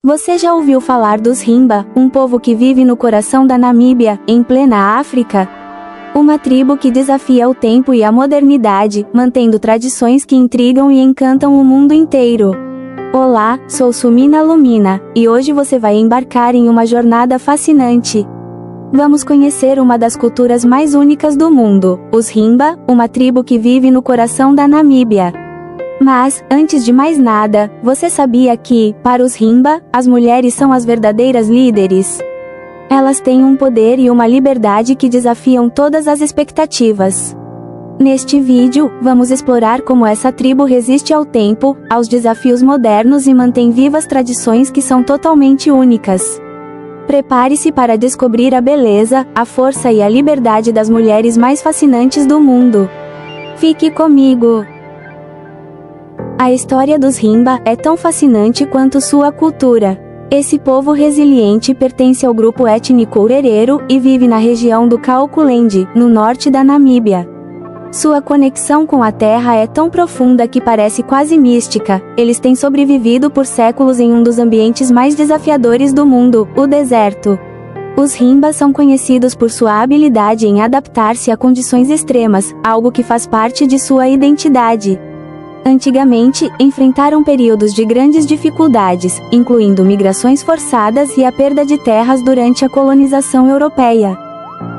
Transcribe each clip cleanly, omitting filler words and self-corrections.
Você já ouviu falar dos Himba, um povo que vive no coração da Namíbia, em plena África? Uma tribo que desafia o tempo e a modernidade, mantendo tradições que intrigam e encantam o mundo inteiro. Olá, sou Sumina Lumina, e hoje você vai embarcar em uma jornada fascinante. Vamos conhecer uma das culturas mais únicas do mundo, os Himba, uma tribo que vive no coração da Namíbia. Mas, antes de mais nada, você sabia que, para os Himba, as mulheres são as verdadeiras líderes? Elas têm um poder e uma liberdade que desafiam todas as expectativas. Neste vídeo, vamos explorar como essa tribo resiste ao tempo, aos desafios modernos e mantém vivas tradições que são totalmente únicas. Prepare-se para descobrir a beleza, a força e a liberdade das mulheres mais fascinantes do mundo. Fique comigo! A história dos Himba é tão fascinante quanto sua cultura. Esse povo resiliente pertence ao grupo étnico Herero e vive na região do Kaokulende, no norte da Namíbia. Sua conexão com a terra é tão profunda que parece quase mística. Eles têm sobrevivido por séculos em um dos ambientes mais desafiadores do mundo, o deserto. Os Himba são conhecidos por sua habilidade em adaptar-se a condições extremas, algo que faz parte de sua identidade. Antigamente, enfrentaram períodos de grandes dificuldades, incluindo migrações forçadas e a perda de terras durante a colonização europeia.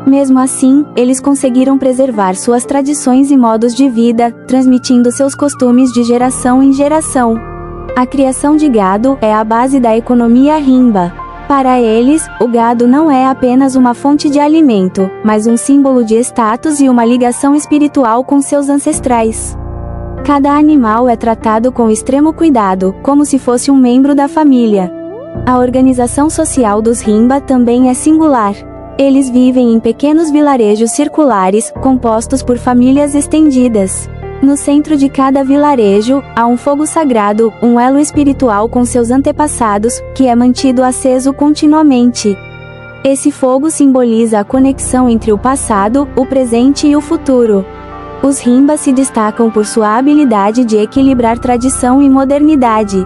Mesmo assim, eles conseguiram preservar suas tradições e modos de vida, transmitindo seus costumes de geração em geração. A criação de gado é a base da economia Himba. Para eles, o gado não é apenas uma fonte de alimento, mas um símbolo de status e uma ligação espiritual com seus ancestrais. Cada animal é tratado com extremo cuidado, como se fosse um membro da família. A organização social dos Himba também é singular. Eles vivem em pequenos vilarejos circulares, compostos por famílias estendidas. No centro de cada vilarejo, há um fogo sagrado, um elo espiritual com seus antepassados, que é mantido aceso continuamente. Esse fogo simboliza a conexão entre o passado, o presente e o futuro. Os Himba se destacam por sua habilidade de equilibrar tradição e modernidade.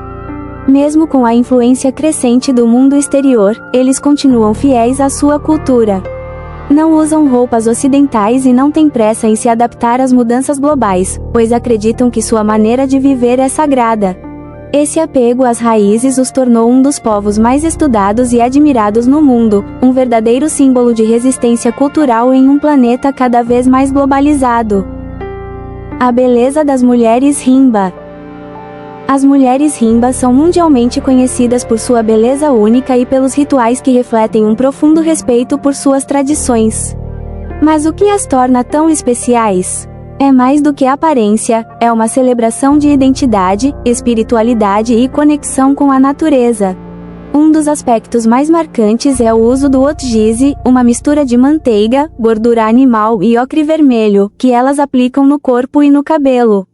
Mesmo com a influência crescente do mundo exterior, eles continuam fiéis à sua cultura. Não usam roupas ocidentais e não têm pressa em se adaptar às mudanças globais, pois acreditam que sua maneira de viver é sagrada. Esse apego às raízes os tornou um dos povos mais estudados e admirados no mundo, um verdadeiro símbolo de resistência cultural em um planeta cada vez mais globalizado. A beleza das mulheres Himba. As mulheres Himba são mundialmente conhecidas por sua beleza única e pelos rituais que refletem um profundo respeito por suas tradições. Mas o que as torna tão especiais? É mais do que aparência, é uma celebração de identidade, espiritualidade e conexão com a natureza. Um dos aspectos mais marcantes é o uso do otgize, uma mistura de manteiga, gordura animal e ocre vermelho, que elas aplicam no corpo e no cabelo.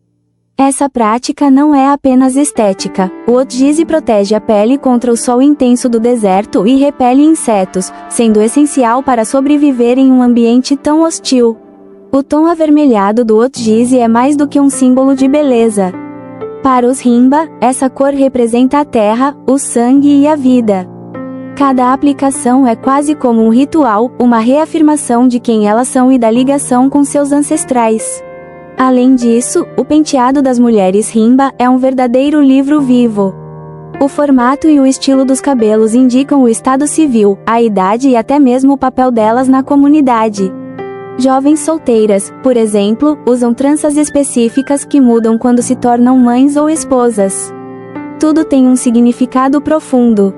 Essa prática não é apenas estética. O otgize protege a pele contra o sol intenso do deserto e repele insetos, sendo essencial para sobreviver em um ambiente tão hostil. O tom avermelhado do otgize é mais do que um símbolo de beleza. Para os Himba, essa cor representa a terra, o sangue e a vida. Cada aplicação é quase como um ritual, uma reafirmação de quem elas são e da ligação com seus ancestrais. Além disso, o penteado das mulheres Himba é um verdadeiro livro vivo. O formato e o estilo dos cabelos indicam o estado civil, a idade e até mesmo o papel delas na comunidade. Jovens solteiras, por exemplo, usam tranças específicas que mudam quando se tornam mães ou esposas. Tudo tem um significado profundo.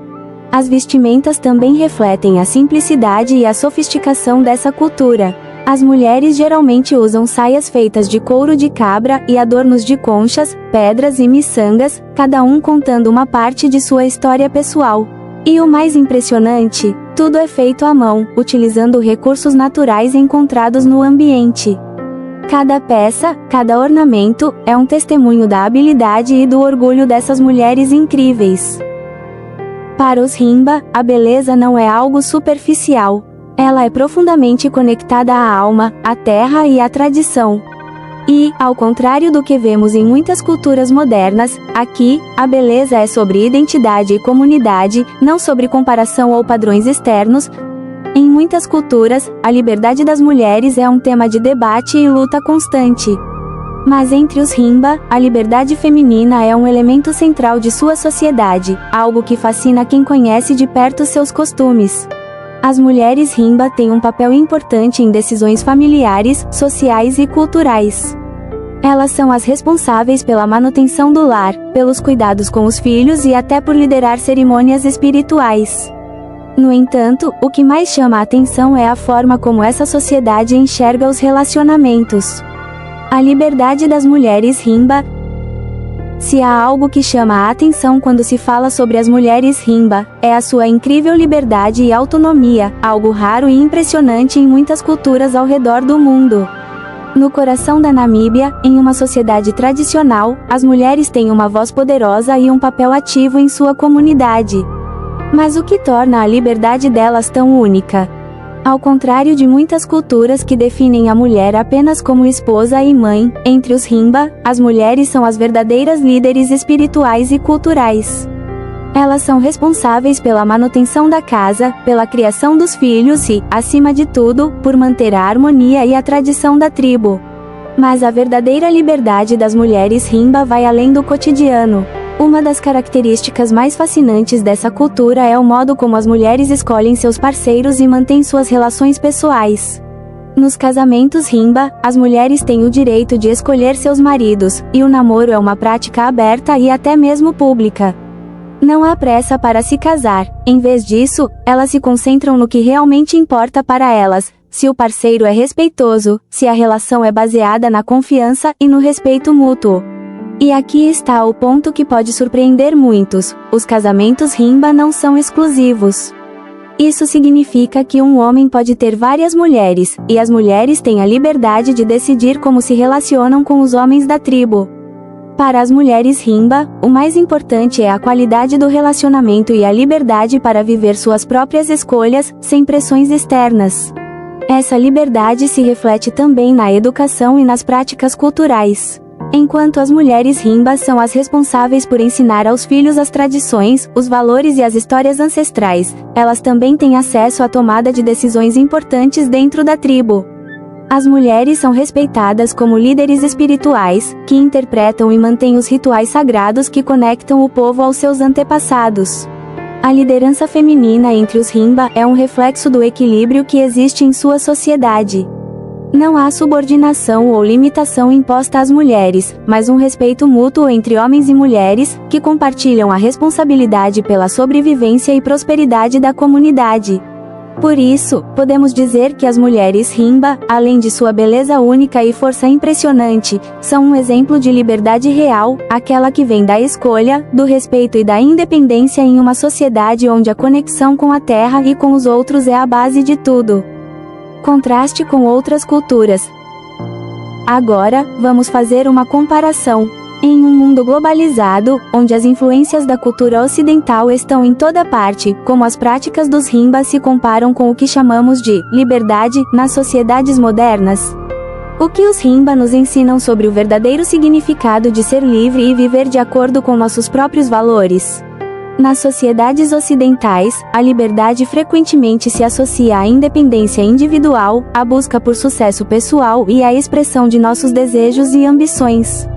As vestimentas também refletem a simplicidade e a sofisticação dessa cultura. As mulheres geralmente usam saias feitas de couro de cabra e adornos de conchas, pedras e miçangas, cada um contando uma parte de sua história pessoal. E o mais impressionante, tudo é feito à mão, utilizando recursos naturais encontrados no ambiente. Cada peça, cada ornamento, é um testemunho da habilidade e do orgulho dessas mulheres incríveis. Para os Himba, a beleza não é algo superficial. Ela é profundamente conectada à alma, à terra e à tradição. E, ao contrário do que vemos em muitas culturas modernas, aqui, a beleza é sobre identidade e comunidade, não sobre comparação ou padrões externos. Em muitas culturas, a liberdade das mulheres é um tema de debate e luta constante. Mas entre os Himba, a liberdade feminina é um elemento central de sua sociedade, algo que fascina quem conhece de perto seus costumes. As mulheres Himba têm um papel importante em decisões familiares, sociais e culturais. Elas são as responsáveis pela manutenção do lar, pelos cuidados com os filhos e até por liderar cerimônias espirituais. No entanto, o que mais chama a atenção é a forma como essa sociedade enxerga os relacionamentos. A liberdade das mulheres Himba. Se há algo que chama a atenção quando se fala sobre as mulheres Himba, é a sua incrível liberdade e autonomia, algo raro e impressionante em muitas culturas ao redor do mundo. No coração da Namíbia, em uma sociedade tradicional, as mulheres têm uma voz poderosa e um papel ativo em sua comunidade. Mas o que torna a liberdade delas tão única? Ao contrário de muitas culturas que definem a mulher apenas como esposa e mãe, entre os Himba, as mulheres são as verdadeiras líderes espirituais e culturais. Elas são responsáveis pela manutenção da casa, pela criação dos filhos e, acima de tudo, por manter a harmonia e a tradição da tribo. Mas a verdadeira liberdade das mulheres Himba vai além do cotidiano. Uma das características mais fascinantes dessa cultura é o modo como as mulheres escolhem seus parceiros e mantêm suas relações pessoais. Nos casamentos Himba, as mulheres têm o direito de escolher seus maridos, e o namoro é uma prática aberta e até mesmo pública. Não há pressa para se casar, em vez disso, elas se concentram no que realmente importa para elas, se o parceiro é respeitoso, se a relação é baseada na confiança e no respeito mútuo. E aqui está o ponto que pode surpreender muitos: os casamentos Himba não são exclusivos. Isso significa que um homem pode ter várias mulheres, e as mulheres têm a liberdade de decidir como se relacionam com os homens da tribo. Para as mulheres Himba, o mais importante é a qualidade do relacionamento e a liberdade para viver suas próprias escolhas, sem pressões externas. Essa liberdade se reflete também na educação e nas práticas culturais. Enquanto as mulheres Himba são as responsáveis por ensinar aos filhos as tradições, os valores e as histórias ancestrais, elas também têm acesso à tomada de decisões importantes dentro da tribo. As mulheres são respeitadas como líderes espirituais, que interpretam e mantêm os rituais sagrados que conectam o povo aos seus antepassados. A liderança feminina entre os Himba é um reflexo do equilíbrio que existe em sua sociedade. Não há subordinação ou limitação imposta às mulheres, mas um respeito mútuo entre homens e mulheres, que compartilham a responsabilidade pela sobrevivência e prosperidade da comunidade. Por isso, podemos dizer que as mulheres Himba, além de sua beleza única e força impressionante, são um exemplo de liberdade real, aquela que vem da escolha, do respeito e da independência em uma sociedade onde a conexão com a terra e com os outros é a base de tudo. Contraste com outras culturas. Agora, vamos fazer uma comparação. Em um mundo globalizado, onde as influências da cultura ocidental estão em toda parte, como as práticas dos Himba se comparam com o que chamamos de liberdade nas sociedades modernas? O que os Himba nos ensinam sobre o verdadeiro significado de ser livre e viver de acordo com nossos próprios valores? Nas sociedades ocidentais, a liberdade frequentemente se associa à independência individual, à busca por sucesso pessoal e à expressão de nossos desejos e ambições.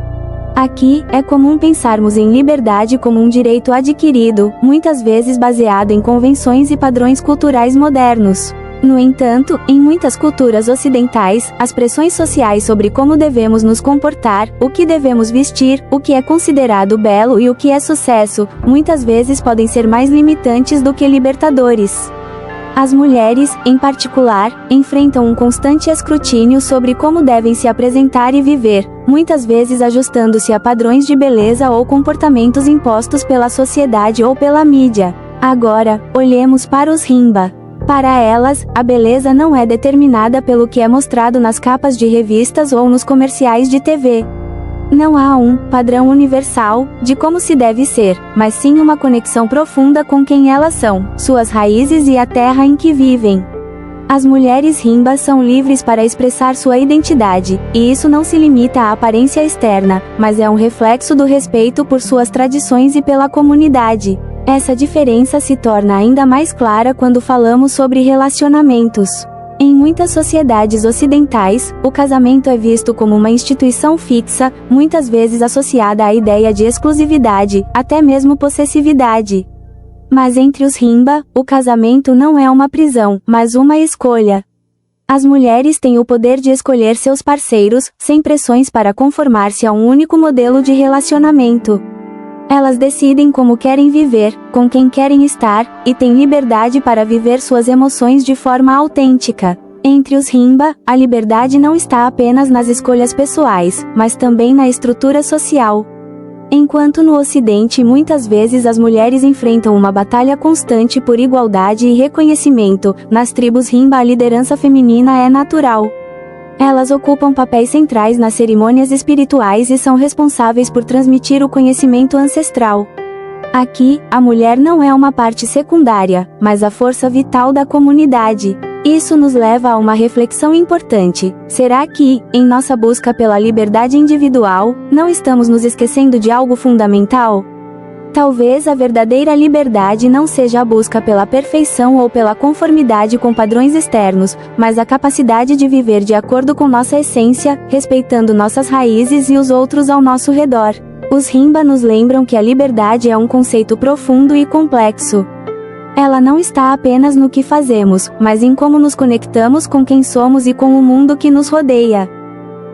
Aqui, é comum pensarmos em liberdade como um direito adquirido, muitas vezes baseado em convenções e padrões culturais modernos. No entanto, em muitas culturas ocidentais, as pressões sociais sobre como devemos nos comportar, o que devemos vestir, o que é considerado belo e o que é sucesso, muitas vezes podem ser mais limitantes do que libertadores. As mulheres, em particular, enfrentam um constante escrutínio sobre como devem se apresentar e viver, muitas vezes ajustando-se a padrões de beleza ou comportamentos impostos pela sociedade ou pela mídia. Agora, olhemos para os Himba. Para elas, a beleza não é determinada pelo que é mostrado nas capas de revistas ou nos comerciais de TV. Não há um padrão universal de como se deve ser, mas sim uma conexão profunda com quem elas são, suas raízes e a terra em que vivem. As mulheres Himba são livres para expressar sua identidade, e isso não se limita à aparência externa, mas é um reflexo do respeito por suas tradições e pela comunidade. Essa diferença se torna ainda mais clara quando falamos sobre relacionamentos. Em muitas sociedades ocidentais, o casamento é visto como uma instituição fixa, muitas vezes associada à ideia de exclusividade, até mesmo possessividade. Mas entre os Himba, o casamento não é uma prisão, mas uma escolha. As mulheres têm o poder de escolher seus parceiros, sem pressões para conformar-se a um único modelo de relacionamento. Elas decidem como querem viver, com quem querem estar, e têm liberdade para viver suas emoções de forma autêntica. Entre os Himba, a liberdade não está apenas nas escolhas pessoais, mas também na estrutura social. Enquanto no Ocidente muitas vezes as mulheres enfrentam uma batalha constante por igualdade e reconhecimento, nas tribos Himba a liderança feminina é natural. Elas ocupam papéis centrais nas cerimônias espirituais e são responsáveis por transmitir o conhecimento ancestral. Aqui, a mulher não é uma parte secundária, mas a força vital da comunidade. Isso nos leva a uma reflexão importante. Será que, em nossa busca pela liberdade individual, não estamos nos esquecendo de algo fundamental? Talvez a verdadeira liberdade não seja a busca pela perfeição ou pela conformidade com padrões externos, mas a capacidade de viver de acordo com nossa essência, respeitando nossas raízes e os outros ao nosso redor. Os Himba nos lembram que a liberdade é um conceito profundo e complexo. Ela não está apenas no que fazemos, mas em como nos conectamos com quem somos e com o mundo que nos rodeia.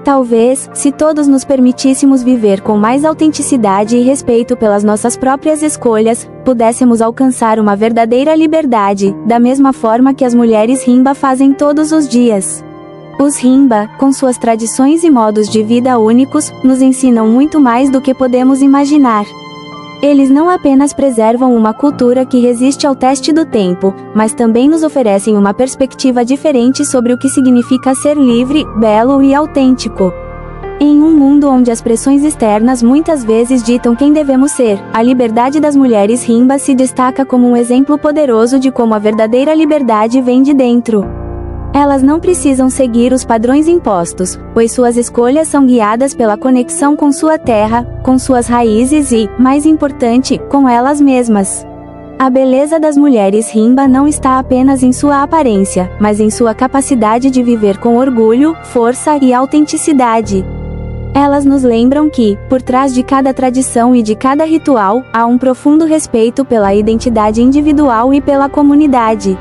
Talvez, se todos nos permitíssemos viver com mais autenticidade e respeito pelas nossas próprias escolhas, pudéssemos alcançar uma verdadeira liberdade, da mesma forma que as mulheres Himba fazem todos os dias. Os Himba, com suas tradições e modos de vida únicos, nos ensinam muito mais do que podemos imaginar. Eles não apenas preservam uma cultura que resiste ao teste do tempo, mas também nos oferecem uma perspectiva diferente sobre o que significa ser livre, belo e autêntico. Em um mundo onde as pressões externas muitas vezes ditam quem devemos ser, a liberdade das mulheres Himba se destaca como um exemplo poderoso de como a verdadeira liberdade vem de dentro. Elas não precisam seguir os padrões impostos, pois suas escolhas são guiadas pela conexão com sua terra, com suas raízes e, mais importante, com elas mesmas. A beleza das mulheres Himba não está apenas em sua aparência, mas em sua capacidade de viver com orgulho, força e autenticidade. Elas nos lembram que, por trás de cada tradição e de cada ritual, há um profundo respeito pela identidade individual e pela comunidade.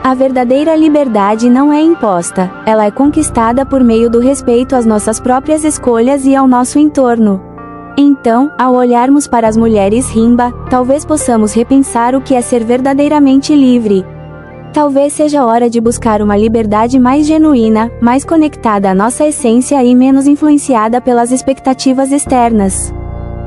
A verdadeira liberdade não é imposta, ela é conquistada por meio do respeito às nossas próprias escolhas e ao nosso entorno. Então, ao olharmos para as mulheres Himba, talvez possamos repensar o que é ser verdadeiramente livre. Talvez seja hora de buscar uma liberdade mais genuína, mais conectada à nossa essência e menos influenciada pelas expectativas externas.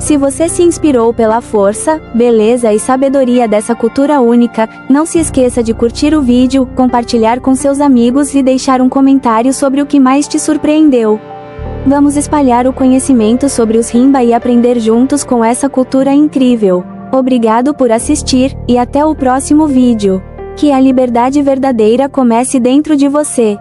Se você se inspirou pela força, beleza e sabedoria dessa cultura única, não se esqueça de curtir o vídeo, compartilhar com seus amigos e deixar um comentário sobre o que mais te surpreendeu. Vamos espalhar o conhecimento sobre os Himba e aprender juntos com essa cultura incrível. Obrigado por assistir, e até o próximo vídeo. Que a liberdade verdadeira comece dentro de você.